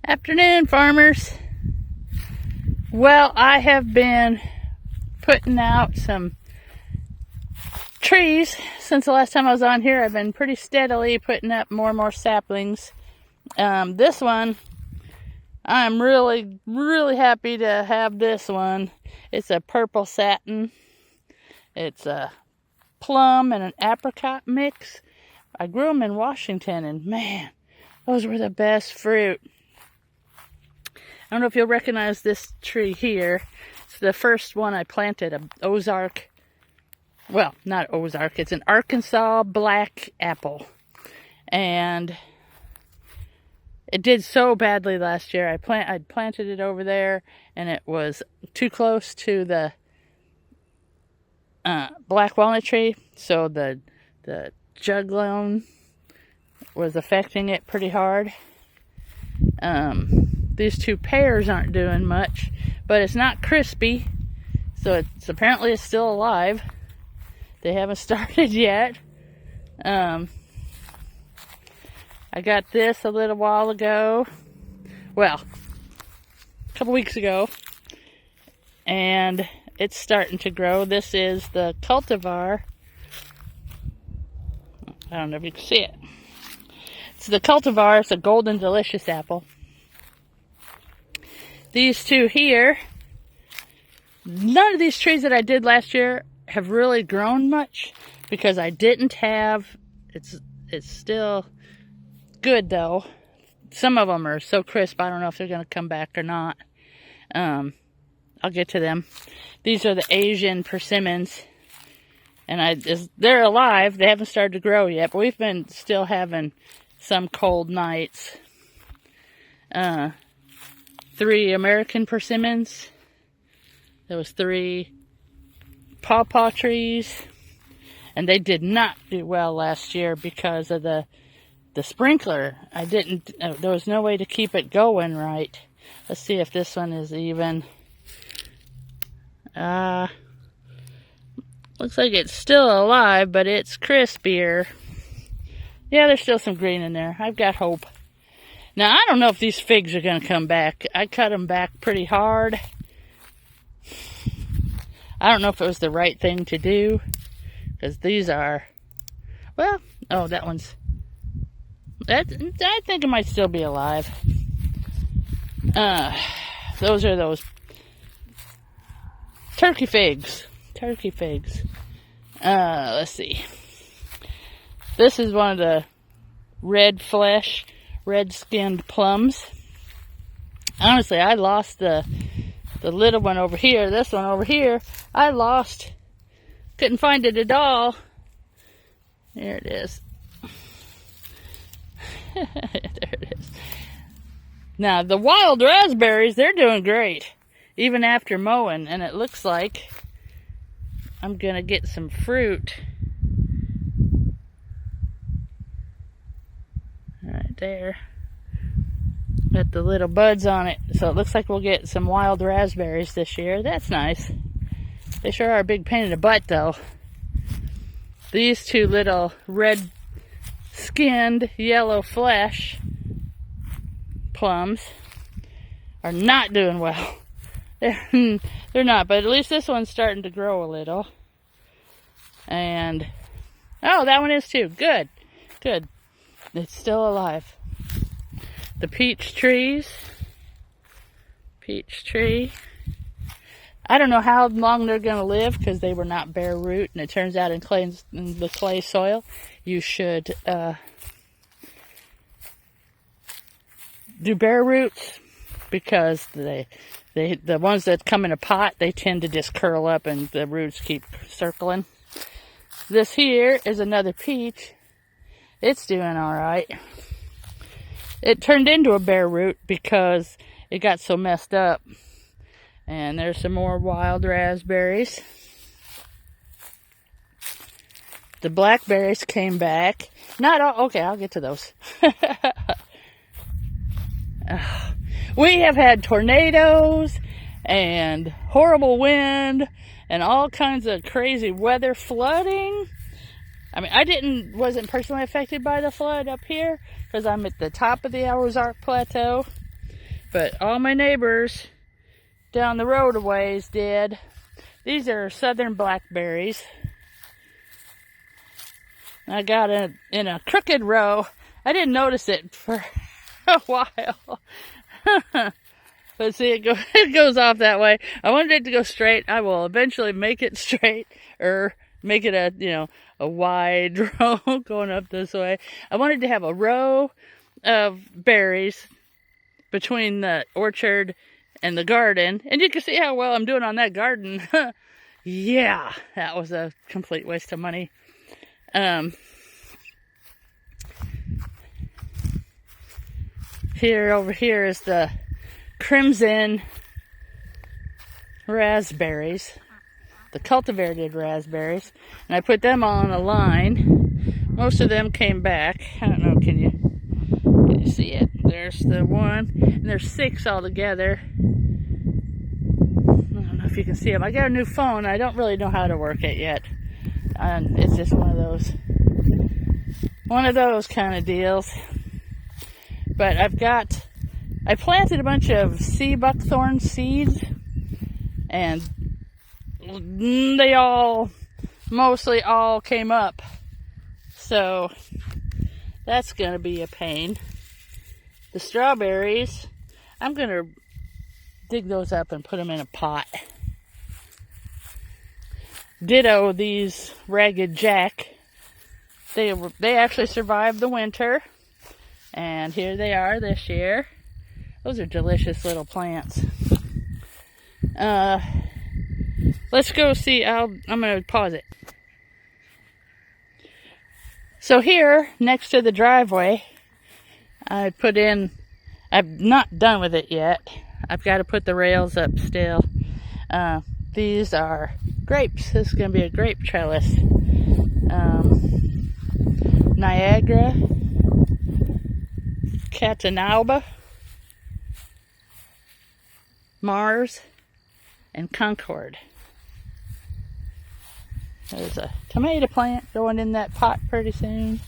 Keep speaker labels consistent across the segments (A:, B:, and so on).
A: Afternoon, farmers. Well, I have been putting out some trees since the last time I was on here. I've been pretty steadily putting up more and more saplings. This one, I'm really happy to have this one. It's a purple satin. It's a plum and an apricot mix. I grew them in Washington, and man, those were the best fruit. I don't know if you'll recognize this tree here. It's the first one I planted, an Ozark. Well, not Ozark. It's an Arkansas black apple. And it did so badly last year. I'd planted it over there, and it was too close to the black walnut tree. So the juglone was affecting it pretty hard. These two pears aren't doing much, but it's not crispy, so apparently it's still alive. They haven't started yet. I got this a little while ago. Well, a couple weeks ago, and it's starting to grow. This is the cultivar. I don't know if you can see it. It's the cultivar. It's a golden delicious apple. These two here, none of these trees that I did last year have really grown much because I didn't have, it's still good though. Some of them are so crisp, I don't know if they're going to come back or not. I'll get to them. These are the Asian persimmons, and they're alive. They haven't started to grow yet, but we've been still having some cold nights. 3 American persimmons. There was 3 pawpaw trees, and they did not do well last year because of the sprinkler. There was no way to keep it going right. Let's see if this one is even. Looks like it's still alive, but it's crispier. Yeah, there's still some green in there. I've got hope. Now, I don't know if these figs are going to come back. I cut them back pretty hard. I don't know if it was the right thing to do, because these are, well, oh, that one's, I think it might still be alive. Those are those turkey figs. Turkey figs. Let's see. This is one of the red-skinned plums. Honestly, I lost the little one over here. This one over here, I lost. Couldn't find it at all. There it is. There it is. Now, the wild raspberries, they're doing great, even after mowing, and it looks like I'm going to get some fruit. Right there. Got the little buds on it, so it looks like we'll get some wild raspberries this year. That's nice. They sure are a big pain in the butt, though. These 2 little red-skinned, yellow flesh plums are not doing well. They're not, but at least this one's starting to grow a little. And, oh, that one is too. Good. Good. It's still alive. The peach trees. Peach tree. I don't know how long they're going to live because they were not bare root. And it turns out in the clay soil, you should do bare roots, because the ones that come in a pot, they tend to just curl up and the roots keep circling. This here is another peach. It's doing all right. It turned into a bare root because it got so messed up. And there's some more wild raspberries. The blackberries came back. Not all. Okay, I'll get to those. We have had tornadoes and horrible wind and all kinds of crazy weather, flooding. I mean, wasn't personally affected by the flood up here because I'm at the top of the Ozark Plateau. But all my neighbors down the road a ways did. These are southern blackberries. I got it in a crooked row. I didn't notice it for a while. But see, it goes off that way. I wanted it to go straight. I will eventually make it straight, or make it a wide row going up this way. I wanted to have a row of berries between the orchard and the garden. And you can see how well I'm doing on that garden. Yeah, that was a complete waste of money. Over here is the crimson raspberries, the cultivated raspberries, and I put them all on a line. Most of them came back. I don't know, can you see it? There's the one, and there's 6 altogether. I don't know if you can see them. I got a new phone. I don't really know how to work it yet, and it's just one of those kind of deals. But I planted a bunch of sea buckthorn seeds, and they mostly all came up. So that's going to be a pain. The strawberries, I'm going to dig those up and put them in a pot. Ditto these Ragged Jack. They actually survived the winter. And here they are this year. Those are delicious little plants. Let's go see. I'm going to pause it. So here, next to the driveway, I'm not done with it yet. I've got to put the rails up still. These are grapes. This is going to be a grape trellis. Niagara, Catanalba, Mars, and Concord. There's a tomato plant going in that pot pretty soon.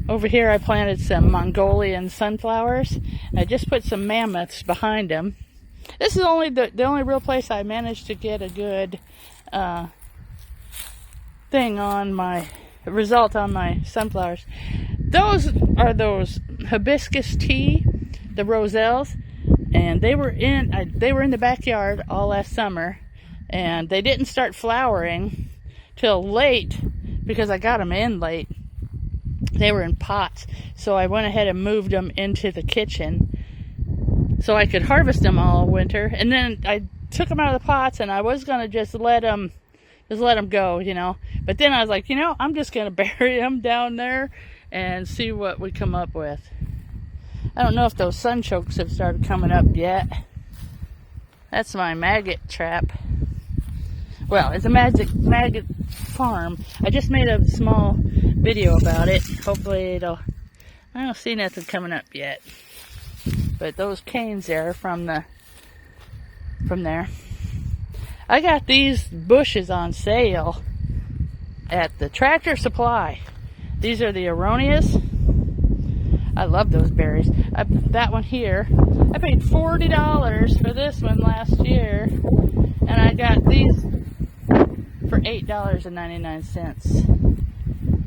A: Over here I planted some Mongolian sunflowers, and I just put some mammoths behind them. This is only the only real place I managed to get a good result on my sunflowers. Those are those hibiscus tea, the roselles, and they were in the backyard all last summer, and they didn't start flowering till late because I got them in late. They were in pots, so I went ahead and moved them into the kitchen so I could harvest them all winter. And then I took them out of the pots, and I was gonna just let them go, But then I was like, I'm just gonna bury them down there and see what we come up with. I don't know if those sunchokes have started coming up yet. That's my maggot trap. Well, it's a maggot farm. I just made a small video about it. Hopefully I don't see nothing coming up yet. But those canes there from there. I got these bushes on sale at the Tractor Supply. These are the erroneous. I love those berries. That one here, I paid $40 for this one last year, and I got these for $8.99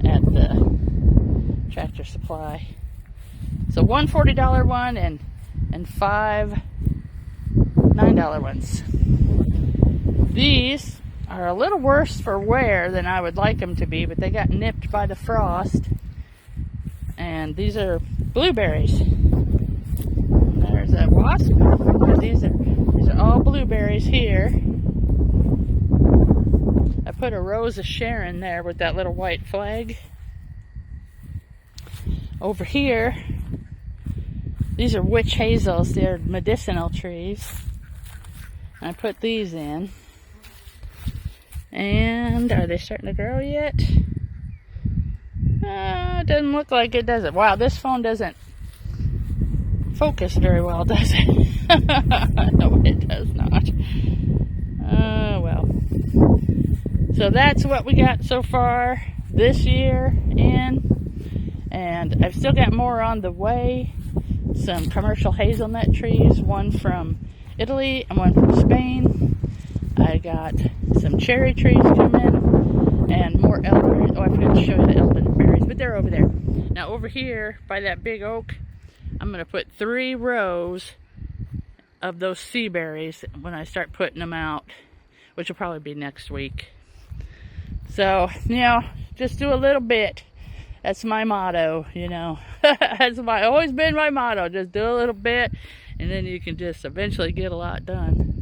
A: at the Tractor Supply. So one $40 one and 5 $9 ones. These are a little worse for wear than I would like them to be, but they got nipped by the frost. And these are blueberries. There's that wasp. These are all blueberries here. I put a Rose of Sharon there with that little white flag. Over here, these are witch hazels. They're medicinal trees. I put these in. And are they starting to grow yet? It doesn't look like it, does it? Wow, this phone doesn't focus very well, does it? No, it does not. Well. So that's what we got so far this year in. And And I've still got more on the way. Some commercial hazelnut trees, one from Italy and one from Spain. I got some cherry trees coming and more elderberries. Oh, I forgot to show you the elderberries, but they're over there. Now over here by that big oak, I'm going to put 3 rows of those sea berries when I start putting them out, which will probably be next week. So, you know, just do a little bit. That's my motto, you know. That's always been my motto. Just do a little bit, and then you can just eventually get a lot done.